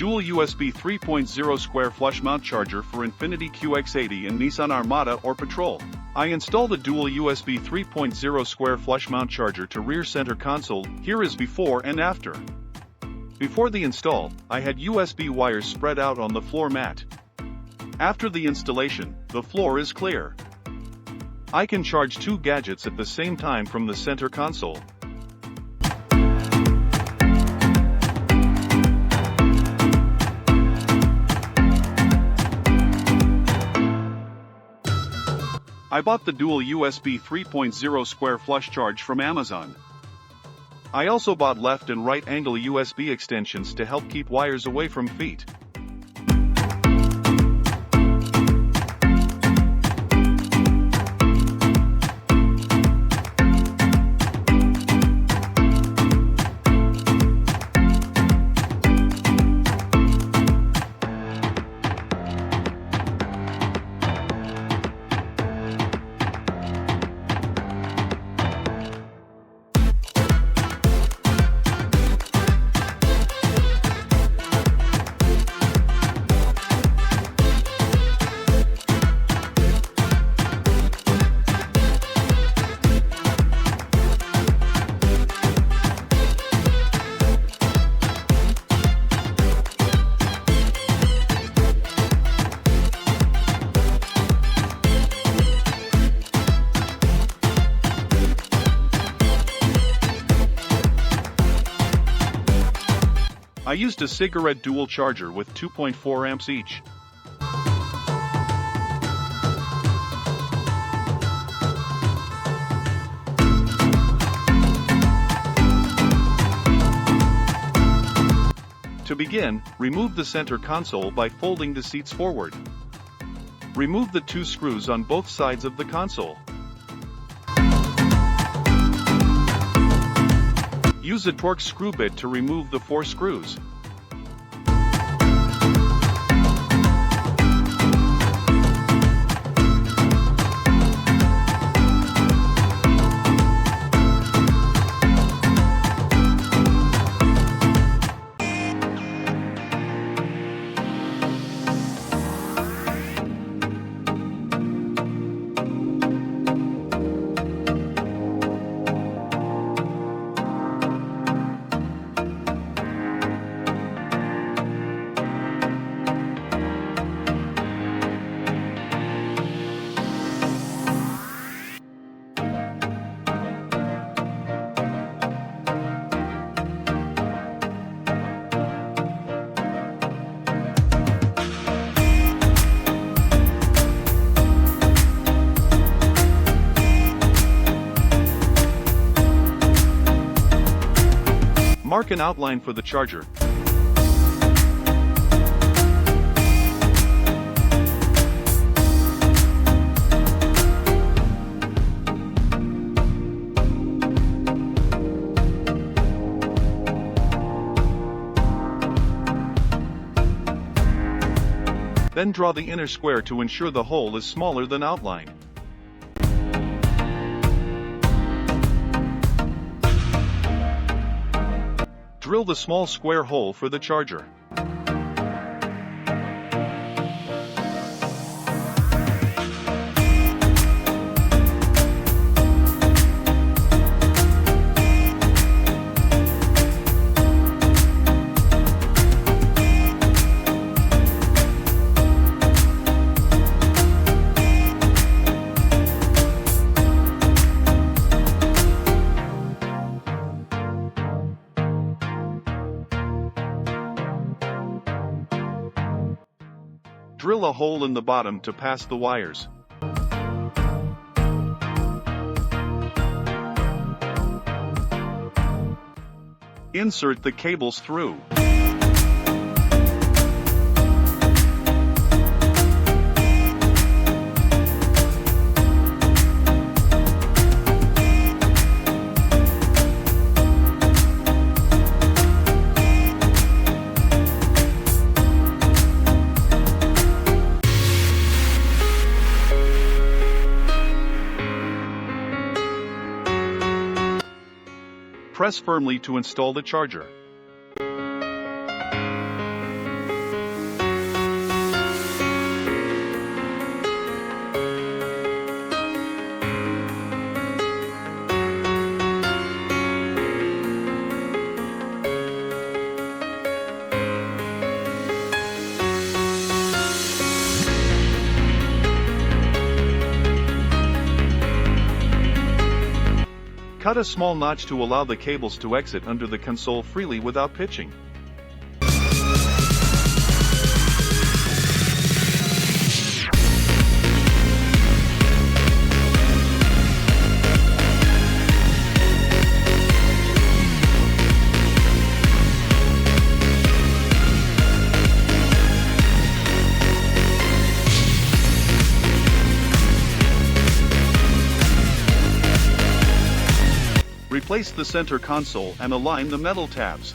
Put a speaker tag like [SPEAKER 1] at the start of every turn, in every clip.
[SPEAKER 1] Dual USB 3.0 square flush mount charger for Infiniti QX80 and Nissan Armada or Patrol. I installed a dual USB 3.0 square flush mount charger to rear center console. Here is before and after. Before the install, I had USB wires spread out on the floor mat. After the installation, the floor is clear. I can charge two gadgets at the same time from the center console. I bought the dual USB 3.0 square flush charge from Amazon. I also bought left and right angle USB extensions to help keep wires away from feet. I used a cigarette dual charger with 2.4 amps each. To begin, remove the center console by folding the seats forward. Remove the two screws on both sides of the console. Use a Torx screw bit to remove the 4 screws. Mark an outline for the charger. Then draw the inner square to ensure the hole is smaller than outline. Drill the small square hole for the charger. Drill a hole in the bottom to pass the wires. Insert the cables through. Press firmly to install the charger. Cut a small notch to allow the cables to exit under the console freely without pitching. Replace the center console and align the metal tabs.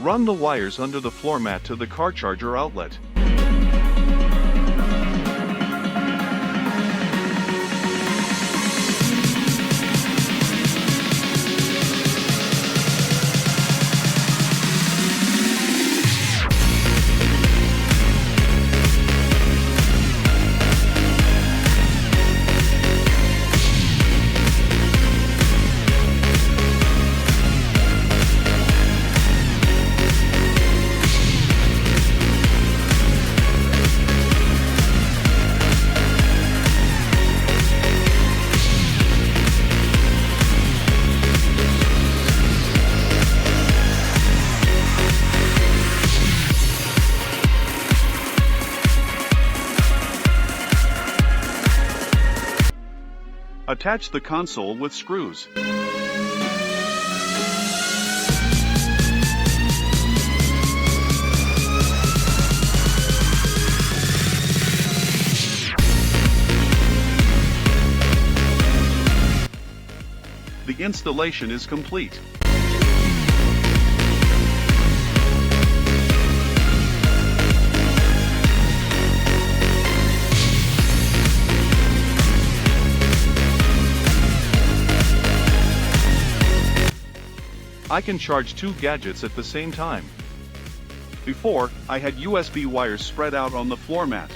[SPEAKER 1] Run the wires under the floor mat to the car charger outlet. Attach the console with screws. The installation is complete. I can charge two gadgets at the same time. Before, I had USB wires spread out on the floor mat.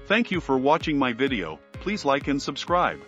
[SPEAKER 1] Thank you for watching my video. Please like and subscribe.